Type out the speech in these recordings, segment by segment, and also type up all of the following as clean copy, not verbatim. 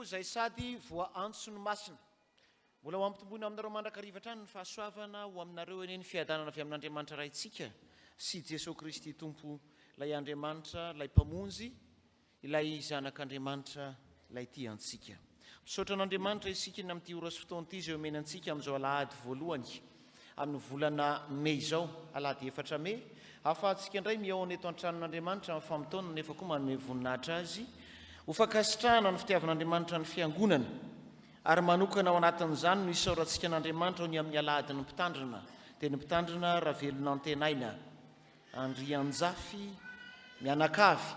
izay sady voa antsony masina mbola ho ampitomboina aminareo mandrakarivatrany ny fahasoavana ho aminareo eny ny fiadanana avy amin'Andriamanitra raintsika sy Jesosy Kristy tompo ilay Andriamanitra ilay mpamonjy ilay zanak'Andriamanitra ilay tia antsika. Misaotra an'Andriamanitra isika eny amin'ity ora sy fotoana ity izay omena antsika amin'izao alahady voalohany amin'ny volana Mey izao, alahady 4 Mey, ahafahantsika indray miaona eto an-tranon'Andriamanitra amin'ny famotoana nefa koa manome voninahitra azy ho fankasitrahana ny fitiavan'Andriamanitra ny fiangonana ary manokana ao anatin'izany no isaorantsika an'Andriamanitra ny amin'ny alahady ny mpitandrina dia ny mpitandrina Ravelonantenaina Andrianjafy Mianakavy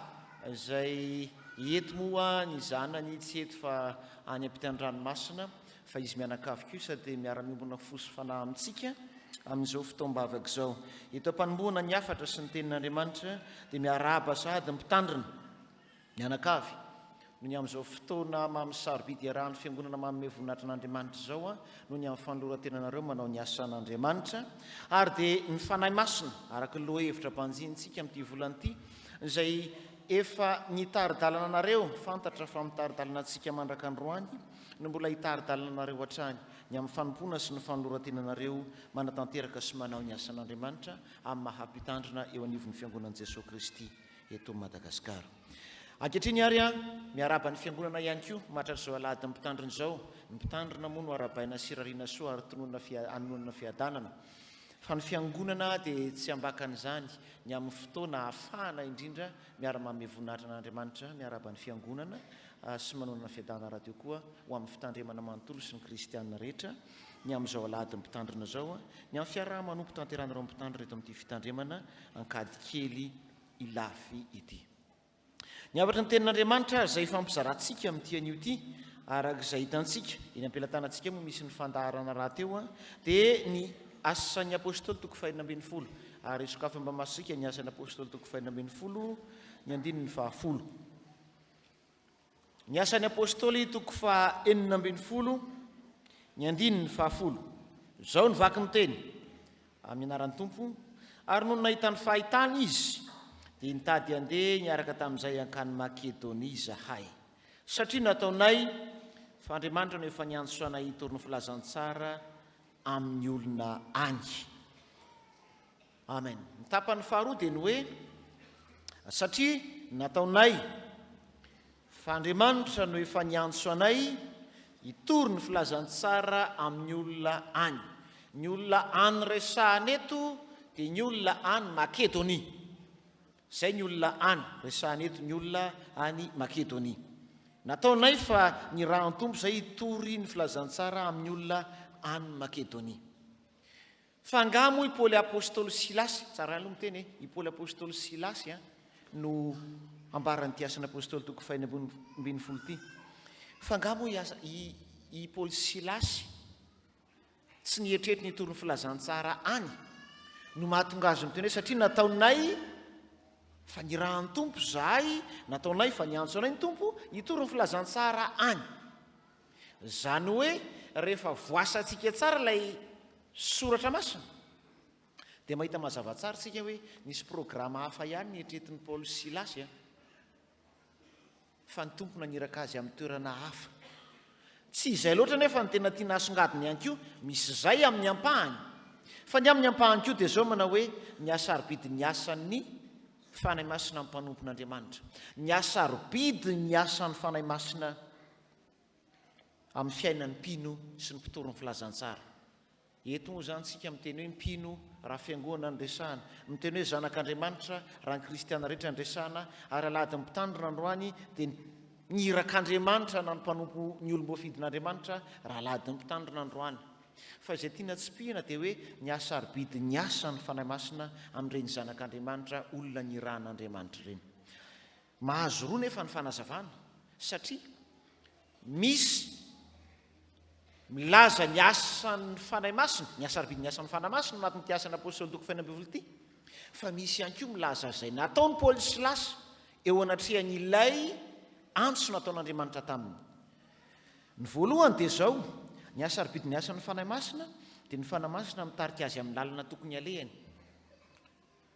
izay eto moa ny zanany tsy eto fa any ampitan-dranomasina fa izy Mianakavy kosa dia miara-miombona fosy fanahy amintsika amin'izao fotoam-bavaka izao. Eto am-panombohana ny afatra sy ny tenin'Andriamanitra dia miarahaba sady mpitandrina Mianakavy no ny amin'izao fotoana mamisarobidy arahan'ny fiangonana manome voninahitra n'Andriamanitra izao no ny amin'ny fanoloran-tenanareo manao ny asan'Andriamanitra ary dia ny fanahy masina araka ny lohahevitra mpanjintsika amin'ity volana ity izay efa nitaridalana anareo fantatra fa mitaridalana antsika mandraka androany no mbola hitaridalana anareo hatrany ny amin'ny fanompoana sy ny fanoloran-tenanareo manatanteraka sy manao ny asan'Andriamanitra amin'ny mahampitandrina eo anivon'ny fiangonan'i Jesosy Kristy eto Madagasikara. Ankehitriny ary miaraba ny fiangonana ihany koa mahatratra izao alahady ny mpitandrina izao. Ny mpitandrina moa no arabaina sirariana soa ary anonona fiadanana. Fa ny fiangonana dia tsy ambakan'izany ny amin'ny fotoana ahafahana indrindra miara-manome voninahitra n'Andriamanitra miaraba ny fiangonana sy manonona fiadanana rahateo koa ho amin'ny fitandremana manontolo sy ny kristianina rehetra ny amin'izao alahady ny mpitandrina izao ny amin'ny fiaraha-manompo tanteranareo mpitandrina eto amin'ity fitandremana ankady kely ilafy ity. Ny avatra ny tenin'Andriamanitra izay fampizarantsika amin'ity anio ity arak'izay hitantsika eny am-pelatanantsika moa misy ny fandaharana rahateo dia ny asan'ny apôstôly toko 240 ary sokafy mba masika ny asan'ny apôstôly toko 240 ny andininy 10. Ny asan'ny apôstôly toko 440 ny andininy 10. Izao ny vaky ny teny amin'ny anaran'ny Tompo ary noho nahita ny fahitana izy dia nitady andeha niaraka tamin'izay ankany Makedonia zahay satria nataonay fa Andriamanitra no efa niantso anay hitorony filazantsara amin'ny olona any. Amen. Ny tapany faharoa dia ny hoe satria nataonay fa Andriamanitra no efa niantso anay hitory ny filazantsara amin'ny olona any. Ny olona any resahana eto dia ny olona any Makedonia. Izay ny olona any resahana eto ny olona any Makedonia. Nataonay fa ny rahan'ny Tompo izay hitory ny filazantsara amin'ny olona any Makedonia. Fa nga moa i Paoly apôstôly Silasy, tsara aloha miteny i Paoly apôstôly Silasy no ambaran'ny ty asan'ny apôstôly toko 240 ty. Fa nga moa i Paoly Silasy tsy nieritreritry nitory ny filazantsara any no mahatonga azy miteny hoe satria nataonay fa ny rahan'ny Tompo zahay, nataonay fa niantso anay ny Tompo hitory ny filazantsara any. Zany hoe rehefa voasantsika tsara ilay soratra masina dia mahita mazava tsara tsika hoe nisy programa hafa ihany nietretin'ny Paoly Silasy fa ny Tompo naniraka azy amin'ny toerana hafa. Tsy izay loatra nefa ny tena tiana asongadiny ihany koa, misy izay amin'ny ampahany. Fa ny amin'ny ampahany koa dia izao manao hoe ny asarobidy ny asan'ny fanahy masina amin'ny mpanompon'Andriamanitra. Ny asarobidy ny asan'ny fanahy masina amin'ny fiainan'ny mpino sy ny mpitory ny filazantsara. Eto moa zany tsika miteny hoe mpino raha fiangonana ndresahana, miteny hoe zanak'Andriamanitra raha ny kristiana rehetra ndresahana ary alahady mpitandrina androany dia ny irak'Andriamanitra na ny mpanompo ny olom-boafidin'Andriamanitra raha alahady mpitandrina androany. Fa izay tiana tsy pihana dia hoe ny asarobidy ny asan'ny fanahy masina amin'ireny zanak'Andriamanitra olona ny rahan'Andriamanitra ireny. Mahazo roa nefa ny fanazavana satria misy milaza ny asan'ny fanahy masina, ny asarobidy ny asan'ny fanahy masina anatin'ity asan'ny apôstôly toko 240 ity, fa misy ihany koa milaza izay nataony Paoly Silasy eo anatrehan'ilay antso nataon'Andriamanitra taminy. Ny voalohany dia izao, ny asarobidy ny asan'ny fanahy masina dia ny fanahy masina mitarika azy amin'ny lalana tokony alehany.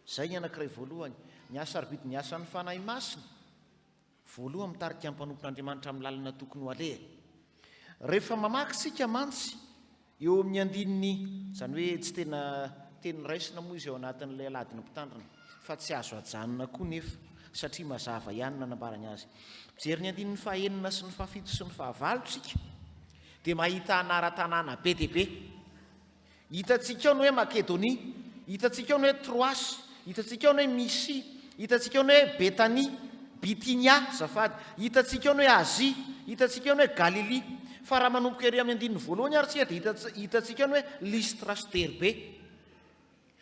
Izay ny anankiray voalohany, ny asarobidy ny asan'ny fanahy masina voaloha mitarika amin'ny mpanompon'Andriamanitra amin'ny lalana tokony ho aleha. Rehefa mamaky sika mantsy eo amin'ny andininy, izany hoe tsy teny raisina moa izy eo anatin'ilay aladina mpitandrina, fa tsy azo ajanona koa nefa satria mazava ihany nanambarany azy. Mijery ny andininy fahaenina sy ny fahafito sy ny fahavalo tsika dia mahita anara-tanàna be dia be. Hitantsika ao ny hoe Makedonia, hitantsika ao ny hoe Troasy, hitantsika ao ny hoe Misia, hitantsika ao ny hoe Betania, Bitinia zafady, hitantsika ao ny hoe Azia, hitantsika ao ny hoe Galilia. Fa raha manomboka ery amin'ny andininy voalohany ary tsika dia hitantsika ao ny hoe Listra sy Derbe.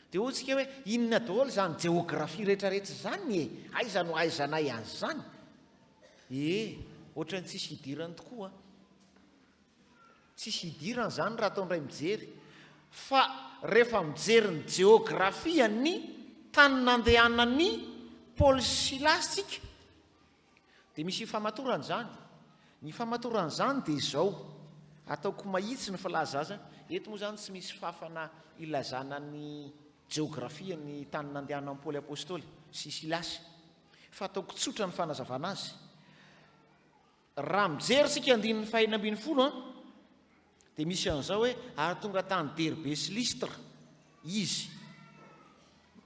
Dia hoantsika hoe inona daholo zany jeografia rehetrarehetra zany e, aiza no aizanay an'izany? Ohatrany tsisy hidirany tokoa. Tsisy hidirany zany raha ataondray mijery. Fa rehefa mijery ny jeografia ny tany nandehanany Paoly sy Silasy tsika dia misy famatorana zany. Ny famatorana zany dia izao, ataoko mahitsy ny filaza azy. Eto moa zany tsy misy fafana ilazana ny jeografia ny tany nandehanan'ny Paoly apôstôly sy Silasy, fa ataoko tsotra ny fanazavana azy. Raha mijery sika andininy fahaenina ambin'ny folo dia misy an'izao hoe ary tonga tany Derbe sy Listra izy.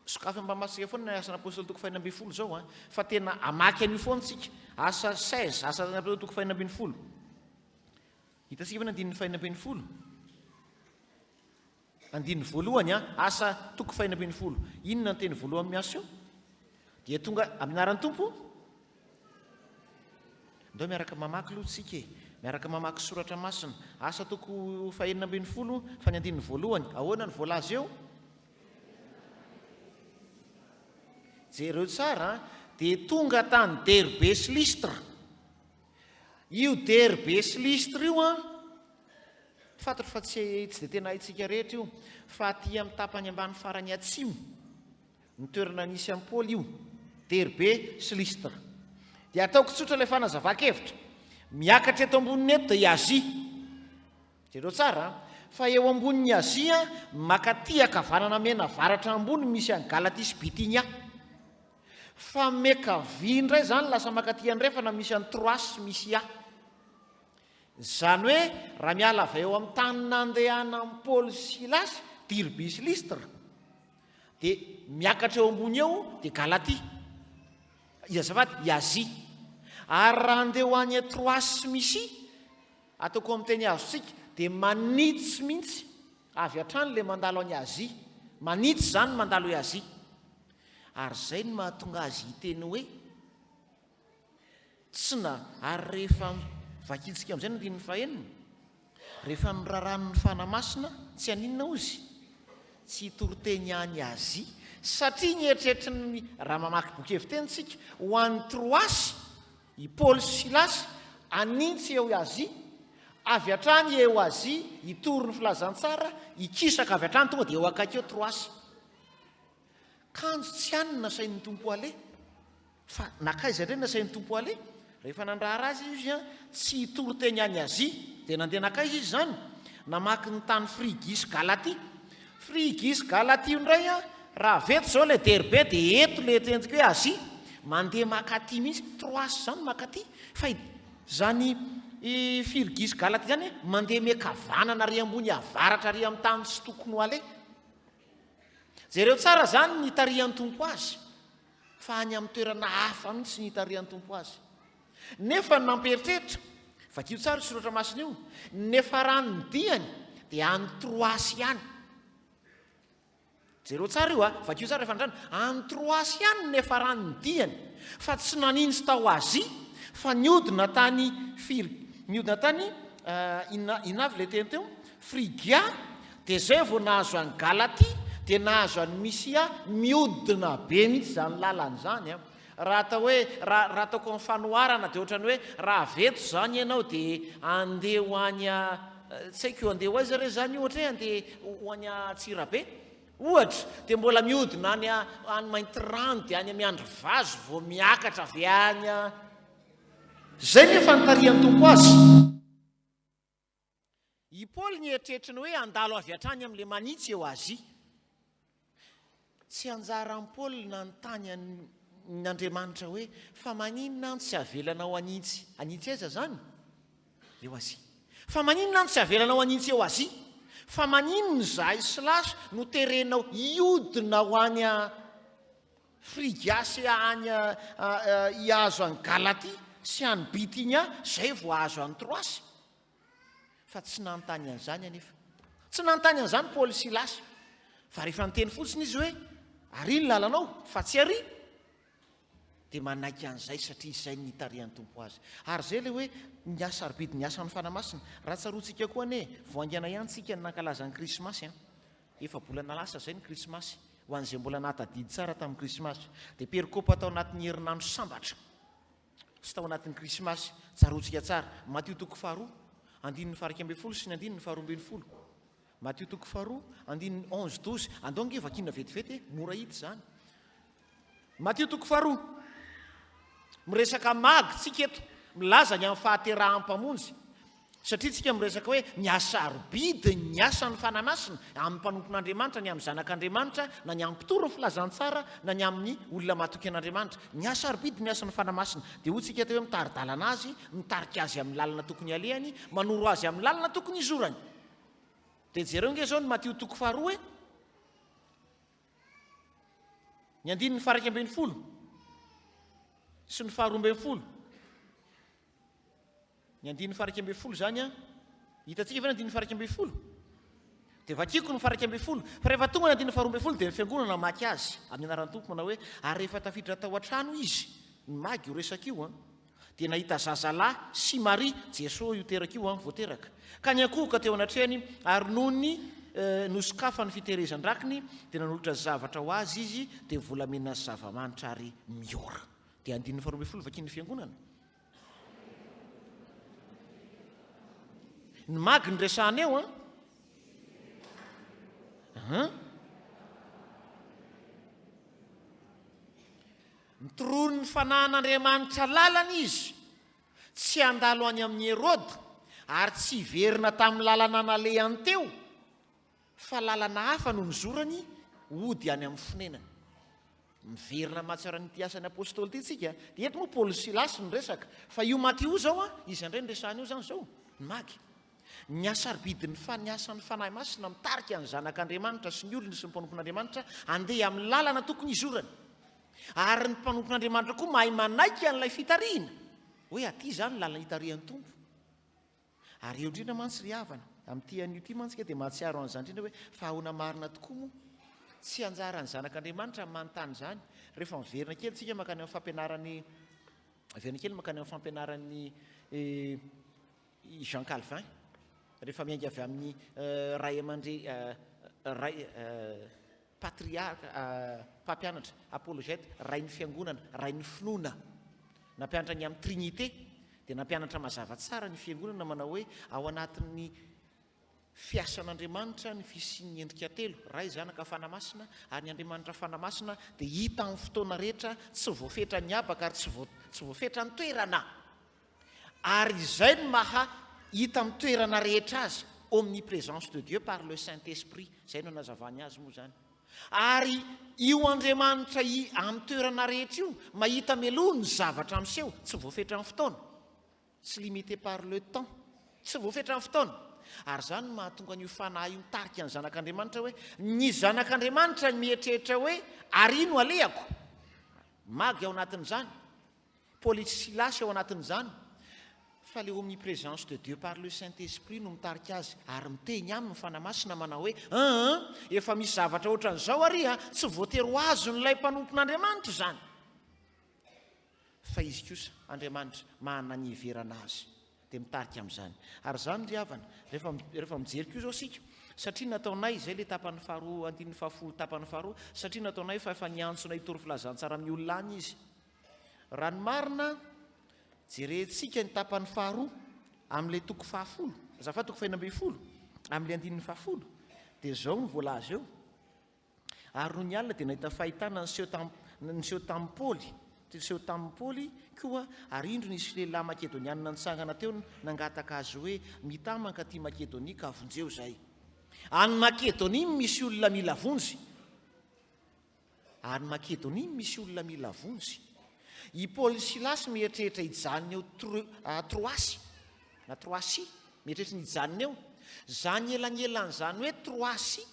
Sokafy mba masika foana ny asan'ny apôstôly toko fahaenina ambin'ny folo zao, fa tena amaky an'io foana tsika. Asa 16, asan'ny apôstôly toko fahaenina ambin'ny folo. Hitantsika fa ny andininy fahaenina ambin'ny folo. Andininy voalohany asa toko fahaenina ambin'ny folo. Inona ny teny voalohany miasa io? Dia tonga amin'ny anaran'ny Tompo. Ndao miaraka mamaky aloha tsika e. Miaraka mamaky soratra masina. Asa toko fahaenina ambin'ny folo fa ny andininy voalohany. Ahoana ny voalaza eo? Jereo tsara dia tonga tany Derbe sy Listra. Io Derbe sy Listra io fantatro fa tsy dia tena haitsika rehetra io, fa aty amin'ny tapany ambany farany atsimo ny toerana nisy an'i Paoly io, Derbe sy Listra. Dia ataoko tsotra ilay fanazava-kevitra. Miakatra eto amboniny eto dia Azia. Jereo tsara fa eo ambonin'ny Azia makaty ankavanana mena avaratra ambony misy an'i Galatia sy Bitinia. Fa mekavia indray zany lasa makaty andrefana misy an'i Troasy sy Misia. Zany hoe raha miala avy eo amin'ny tany nandehanan'i Paoly sy Silasy, Derbe sy Listra, dia miakatra eo ambony eo dia Galatia, azafady Azia. Ary raha andeha ho any Troasy sy Misia, ataoko amin'ny teny azontsika, dia manitsy mihitsy avy hatrany ilay mandalo any Azia. Manitsy zany mandalo i Azia. Ary izay no mahatonga azy hiteny hoe tsy na ary rehefa vakintsika amin'izay no andininy fahaenina, rehefa niraran'ny fanamasina tsy aninona ozy, tsy hitoroteny any Azia, satria ny eritreritry ny raha mamaky boky evitentsika ho an'ny Troasy i Paoly sy Silasy anintsy eo Azia, avy hatrany eo Azia, hitory ny filazantsara, hikisaka avy hatrany tonga dia eo akaiky eo Troasy. Kanjo tsy anina sain'ny tompo ale, fa nakaiza indray nasain'ny tompo ale. Rehefa nandrahara azy izy tsy hitory teny any Azia dia nandeha nakaiza izy zany, namaky ny tany Frigia sy Galatia. Frigia sy Galatia indray raha veto zao ilay Derbe dia eto ilay tentsika hoe Azia, mandeha makaty mihitsy. Troasy zany makaty, fa zany Frigia sy Galatia zany mandeha mekavanana ary ambony avaratra ary amin'ny tany tsy tokony ho ale. Jereo tsara zany ny tarihan'ny tompo azy, fa any amin'ny toerana hafa mihitsy ny tarihan'ny tompo azy. Nefa namperitreritra, vakio tsara soratra masina io, nefa raha ny diany dia any Troasy ihany. Jereo tsara io vakio tsara rehefa ndrana, any Troasy ihany nefa raha ny diany, fa tsy nanintsy tao Azia, fa niodina tany niodina tany inavy le teny teo Frigia, dia zay vao nahazo any Galatia, dia nahazo any Misia, miodina be mihitsy zany lalany zany. Raha atao hoe raha ataoko amin'ny fanoharana dia ohatrany hoe raha veto zany ianao dia andeha ho any tsy haiko andeha ho aiza re zany ohatra hoe andeha ho any Antsirabe ohatra, dia mbola miodina any Maintirano dia any amin'ny Andrivazo vao miakatra avy any zay nefa nitarihan'ny tompo azy. I Paoly ny eritreritry ny hoe andalo avy hatrany amin'ilay manitsy eo Azia. Tsy anjaran'ny Paoly nanontany n'Andriamanitra hoe fa maninona tsy avelanao anitsy aiza zany eo azy fa maninona tsy avelanao anitsy eo azy fa maninona zahay silasy no terenao iodina ho any frigasy any hiazo any Galaty sy any Bitinia zay vo azo any Troasy fa tsy nanontany an'izany anefa tsy nanontany an'izany Paoly Silasy fa rehefa niteny fotsiny izy hoe ary ny lalanao fa tsy ary dia manaiky an'izay satria izay nitarihan'ny tompo azy ary zay le hoe niasa arbidy niasa ny fanamasina raha tsaroantsika koa ane voangana ihany tsika ny nankalaza ny krismasy efa bolana lasa zay ny krismasy ho an'izay mbola natadidy tsara tamin'ny krismasy dia perikopa tao anatin'ny herinandro sambatra sy tao anatin'ny krismasy tsaroantsika tsara Matio toko faharoa andininy faraka ambin'ny folo sy ny andininy faharoa ambin'ny folo Matio toko faharoa andininy 11-12 andao nge vakina vetivety mora hita zany Matio toko faharoa miresaka magy tsika eto milaza ny amin'ny fahaterahanmpamonjy satria tsika miresaka hoe miasa arbidy ny asa ny fanamasina amin'ny mpanompon'Andriamanitra ny amin'ny zanak'Andriamanitra na ny amin'ny mpitoro ny filazantsara na ny amin'ny olona matoky an'Andriamanitra miasa arbidy ny asa ny fanamasina dia hotsika teo hoe mitaridalana azy mitarika azy amin'ny lalana tokony alehany manoro azy amin'ny lalana tokony izorany dia jereo nge zao ny Matio toko faharoa ny andininy faraka ambin'ny folo sy ny faharoa ambin'ny folo ny andininy faraka ambin'ny folo zany hitatsika fa ny andininy faraka ambin'ny folo dia vakiko ny faraka ambin'ny folo fa rehefa tonga ny andininy faharoa ambin'ny folo dia ny fiangonana maky azy amin'ny anaran'ny tompo manao hoe ary rehefa tafiditra tao an-trano izy ny magy io resaka io dia nahita zazalahy sy Maria Jesosy io teraka io voateraka ka ny akohoka teo anatrehany ary noho ny nosokafa ny fiterezan-drakiny dia nanolotra zavatra ho azy izy dia volamena zava-manitra ary miora dia andininy faharoa ambin'ny folo vakin'ny fiangonana ny magy ny resahana eo nitorono ny fanahin'Andriamanitra lalana izy tsy andalo any amin'ny Herôda ary tsy verina tamin'ny lalana nalehany teo fa lalana hafa no nizorany ody any amin'ny fonenany miverina mahatsara nyity asan'ny apôstôly ity tsika dia eto moa Paoly Silasy ny resaka fa io Matio zao izy indray ny resahana io zany zao ny magy ny asa arbidy ny asa ny fanahy masina mitarika ny zanak'Andriamanitra sy ny olona sy ny mpanompon'Andriamanitra andeha amin'ny lalana tokony izorany ary ny mpanompon'Andriamanitra koa mahay manaiky an'ilay fitariana hoe aty zany lalana hitarihan'ny tompo ary eo indrindra mantsy ry havana amin'ity an'io ity mantsika dia mahatsiaro an'izany indrindra hoe fa ahoana marina tokoa moa tsy anjara ny zanak'Andriamanitra manontany zany rehefa miverina kely tsika makany amin'ny fampianarany verina kely makany amin'ny fampianaran'ny Jean Calvin rehefa miainga avy amin'ny ray aman-dre patriarka mpampianatra apologète ray ny fiangonana ray ny finoana nampianatra ny amin'ny trinité dia nampianatra mazava tsara ny fiangonana manao hoe ao anatin'ny fiasan'Andriamanitra ny fisian'ny endrika telo ray zanaka fanamasina ary ny Andriamanitra fanamasina dia hita amin'ny fotoana rehetra tsy voafetra ny abaka ary tsy voafetra ny toerana ary izay no maha hita amin'ny toerana rehetra azy omniprésence de Dieu par le Saint-Esprit zay no nazavany azy moa zany ary io Andriamanitra amin'ny toerana rehetra io mahita meloa ny zavatra amin'seho tsy voafetra amin'ny fotoana tsy limité par le temps tsy voafetra amin'ny fotoana ary zany no mahatonga an'io fanahy io mitarika ny zanak'Andriamanitra hoe ny zanak'Andriamanitra mieritreritra hoe ary no alehako magy ao anatin'izany Paoly Silasy ao anatin'izany fa le omniprésence de Dieu par le Saint-Esprit no mitarika azy ary miteny aminy fanamasina manao hoe efa misy zavatra ohatran'izao ary tsy voatery ho azo nylay mpanompon'Andriamanitra zany fa izy kosa Andriamanitra mananiverana azy dia mitarika amin'izany ary zany ry havana rehefa mijery koa zao sika satria nataonay zay le tapany faharoa andininy fahafolo tapany faharoa satria nataonay fa efa niantsona hitory filazantsara amin'ny olona any izy raha ny marina jerentsika ny tapany faharoa amin'ilay toko fahafolo zafa toko fahinambin'ny folo amin'ilay andininy fahafolo dia zao ny voalaza eo ary noho ny alina dia nahita fahitana nyseho tamin'ny Paoly seho tamin'ny Paoly koa ary indro nisy lehilahy makedoniana nitsangana teo nangataka azy hoe mitamanka ty Makedonia ka avonjeo zay any Makedonia misy olona mila vonjy ary Makedonia misy olona mila vonjy. I Paoly Silasy mieritreritra hijanona eo Troasy na Troasy, mieritreritra ny hijanona eo. Zany elanyelan'izany hoe Troasy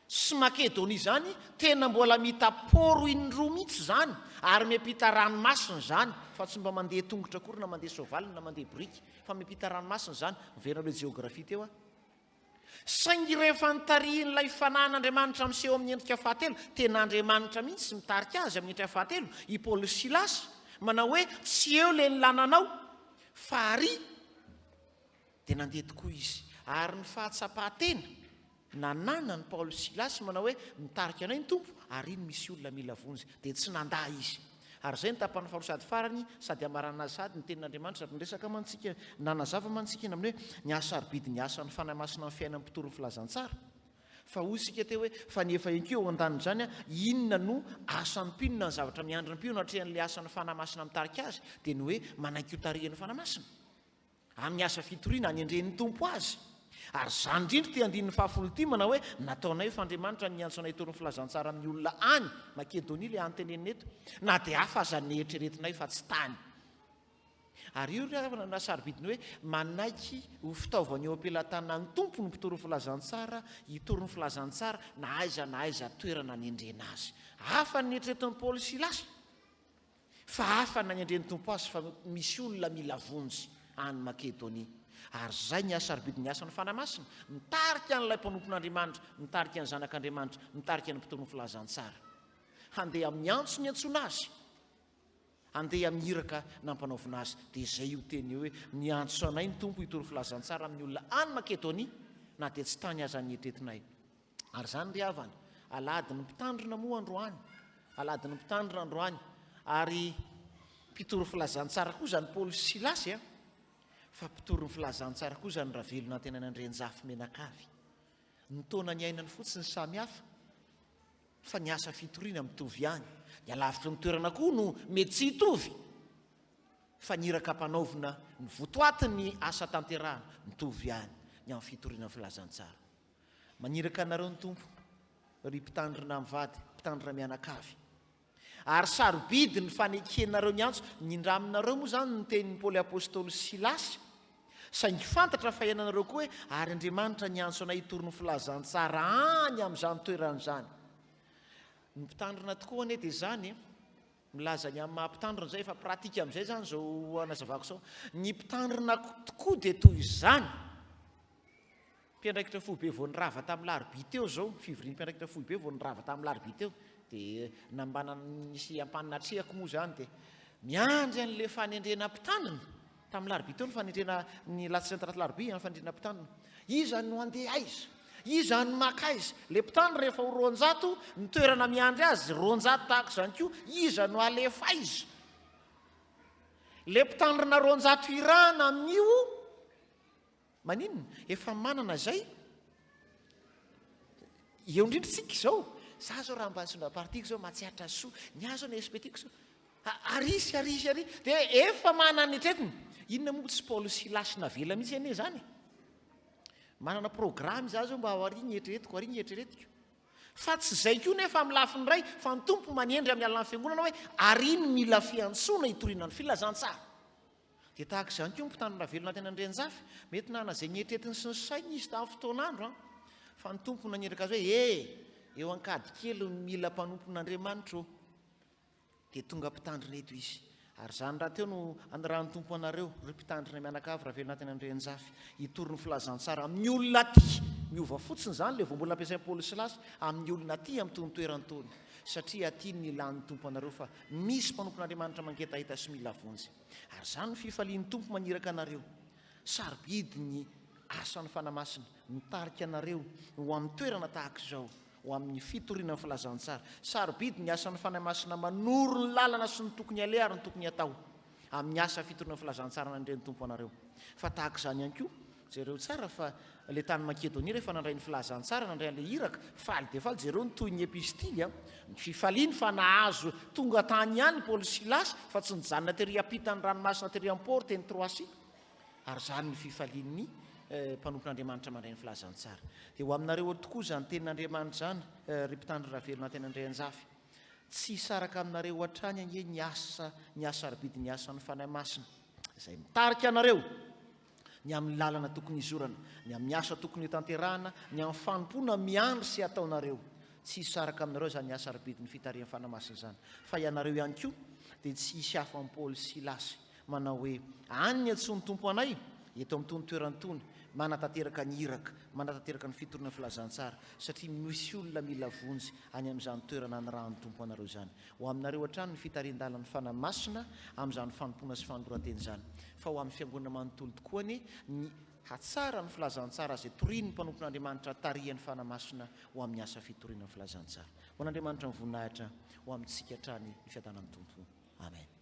sy Makedonia zany tena mbola mitaporo indroa mihitsy zany, ary miampita ranomasina zany, fa tsy mba mandeha tongotra akory na mandeha soavaly na mandeha briky, fa miampita ranomasina zany. Miverina ireo geografia teo a. Saingy rehefa nitarihin'ilay fanan'Andriamanitra miseho amin'ny endrika fahatelo, tena Andriamanitra mihitsy sy mitarika azy amin'ny endrika fahatelo, i Paoly Silasy, manao hoe tsy eo le nilananao fa ary dia nandeha tokoa izy. Ary ny fahatsapatena nanana ny Paoly Silasy manao hoe mitarika anay ny tompo, ary iny misy olona mila vonjy, dia tsy nandà izy. Ary zay ny tapany faharoa sady farany, sady amarana sady ny tenin'Andriamanitra sady miresaka mantsika nanazava mantsika iny amin'ny hoe ny asa sarobidy ny asa ny fanahy masina amin'ny fiainana mpitoro filazantsara. Fa hoy isika teo hoe fa nefa enkeo an-daniny zany a, inona no asan'ny mpinona ny zavatra miandry ny mpino hatrehan'ilay asan'ny fanahy masina mitarika azy, dia ny hoe manaiky ho tarihan'ny fanahy masina amin'ny asa fitoriana hanendren'ny tompo azy. Ary zany indrindra ty andin'ny fahafolo ty manao hoe nataonay fa Andriamanitra niantso anay torony filazantsara amin'ny olona any Makedonia le antenenina eto, na dia hafa aza ny eritreretinay fa tsy tany. Ary io na sarobidiny hoe manaiky ho fitaovana eo ampelantanan'ny tompo ny mpitoro filazantsara hitorony filazantsara na aiza toerana nendrena azy. Hafa ny eritreretin'ny Paoly Silasy, fa hafa na nendren'ny tompo azy, fa misy olona mila vonjy any Makedonia. Ary zay ny asa sarobidy ny asan'ny fanahy masina, mitarika an'ilay mpanompon'Andriamanitra, mitarika ny zanak'Andriamanitra, mitarika ny mpitoro ny filazantsara, handeha amin'ny antso ny antsoina azy, handeha mihiraka nampanaovina azy. Dia izay io teny eo hoe niantso anay ny tompo hitoro filazantsara amin'ny olona any Makedonia, na dia tsy tany aza ny etretinay. Ary zany ry havana, aladiny mpitandrina moa androany, aladiny mpitandrina androany, ary mpitoro filazantsara koa zany Paoly Silasy a, fa mpitoro ny filazantsara koa zany ravelona tena nandrenjafy menakavy. Ny taona ny ainany fotsiny samy hafa, fa ny asa fitoriana mitovy ihany. Ny alavitra ny toerana koa no mety tsy hitovy, fa ny iraka mpanaovina ny votoatiny asa tanterahana mitovy ihany ny amin'ny fitoriana ny filazantsara. Maniraka anareo ny tompo, ry mpitandrina mivady, mpitandrina mianakavy. Ary sarobidy ny fanekenareo ny antso, ny indraminareo moa zany ny tenin'ny Paoly Apôstôly Silasy, saingy fantatra fa iananareo koa hoe ary Andriamanitra ny antso anay hitorony filazantsara any amin'izany toeran'izany. Ny mpitandrina tokoa ane dia zany milaza ny amin'ny mahampitandrina zay, fa pratika amin'izay zany zao anazavako sao. Ny mpitandrina tokoa dia toy izany. Mpiandraikitra foibe vao nirava tamin'ny larobia teo zao, fivorian'ny mpiandraikitra foibe vao nirava tamin'ny larobia teo, dia nambana nisy ampanina trehako moa zany, dia miandry an'le fanendrena mpitandrina tamin'ny larobia teo, ny fanendrena ny latsin'ny taraty larobia ny fanendrena mpitandrina. Iza no andeha aiza, iza no maka aiza. Le mpitandrina rehefa ho roanjato ny toerana miandry azy, roanjato tahaka izany koa, iza no alefa aiza. Le mpitandrina roanjato irana amin'io, maninona efa manana zay eo indrindratsika izao. Za zao raha mba asona partiko zao matsiatra soa, ny azo ny espetiko zao arisy dia efa manana etretiny. Inona moa tsy Paoly Silasy navela mihitsy ane zany, manana programy za zao mba ariny eritreretiko, ariny eritreretiko. Fa tsy zay koa nefa amin'ny lafiny ray, fa ny tompo manendry amin'ny alalany fiangonana hoe ariny mila fiantsoana hitoriana ny filazantsara. Dia tahaka izany koa mpitandrina velona tena andrenjafy, mety nana zay ny eritretiny sy ny sainy izy tamin'ny fotoan'andro, fa ny tompo nanendrika azy hoe eo ankady kely mila mpanompon'Andriamanitra, dia tonga mpitandrina eto izy. Ary zany raha teo no anarahany tompo anareo, ry mpitandrina mianakavy raha velona tena andrenjafy, hitorony filazantsara amin'ny olona ty. Miova fotsiny zany le vao mbola ampiasain'ny Paoly Silasy amin'ny olona ty amin'ny tony toerany tony, satria aty ny ilan'ny tompo anareo fa misy mpanompon'Andriamanitra mangetahita sy mila vonjy. Ary zany ny fifalian'ny tompo maniraka anareo, sarobidy ny asan'ny fanahy masina, mitarika anareo ho amin'ny toerana tahaka izao, ho amin'ny fitoriana ny filazantsara. Sarobidy ny asan'ny fanahy masina manoro ny lalana sy ny tokony aleha ary ny tokony atao amin'ny asa fitoriana ny filazantsara nandreny tompo anareo. Fa tahaka izany ihany koa jereo tsara fa le tany Makedonia rehefa nandray ny filazantsara, nandray an'le iraka faly dia faly, jereo ny toy ny epistily ny fifaliany fa nahazo tonga tany ihany Paoly Silasy, fa tsy nijanona tery ampitany ranomasina tery am-porte ny Troasy. Ary zany ny fifalian'ny mpanompon'Andriamanitra mandray ny filazantsara. Dia ho aminareo tokoa zany tenin'Andriamanitra zany, ry mpitandrina velona tena andray anjafy, tsy hisaraka aminareo hatrany ange ny asa ara-bidy ny asa ny fanahy masina izay mitarika anareo ny amin'ny lalana tokony izorana, ny amin'ny asa tokony hotanterahana, ny amin'ny fanompona miandry sy ataonareo. Tsy hisaraka aminareo zany asa ara-bidy ny fitarihan'ny fanahy masina zany, fa ianareo ihany koa dia tsy hisy hafa amin'ny Paoly sy Silasy manao hoe any antsony tompo anay eto amin'ny tony toerany tony, manatanteraka ny iraka, manatanteraka ny fitorina filazantsara, satria misy olona mila vonjy any amin'izany toerana ny rahan'ny tompo anareo zany. Ho aminareo hatrany ny fitarian-dalan'ny fanahy masina amin'izany fanompona sy fanorateny zany, fa ho amin'ny fiangonana manontolo tokoa ny hatsara ny filazantsara izay torian'ny mpanompon'Andriamanitra tarihan'ny fanahy masina ho amin'ny asa fitoriana ny filazantsara. Ho an'Andriamanitra ny voninahitra ho amintsika hatrany ny fiadanan'ny tompo. Amen.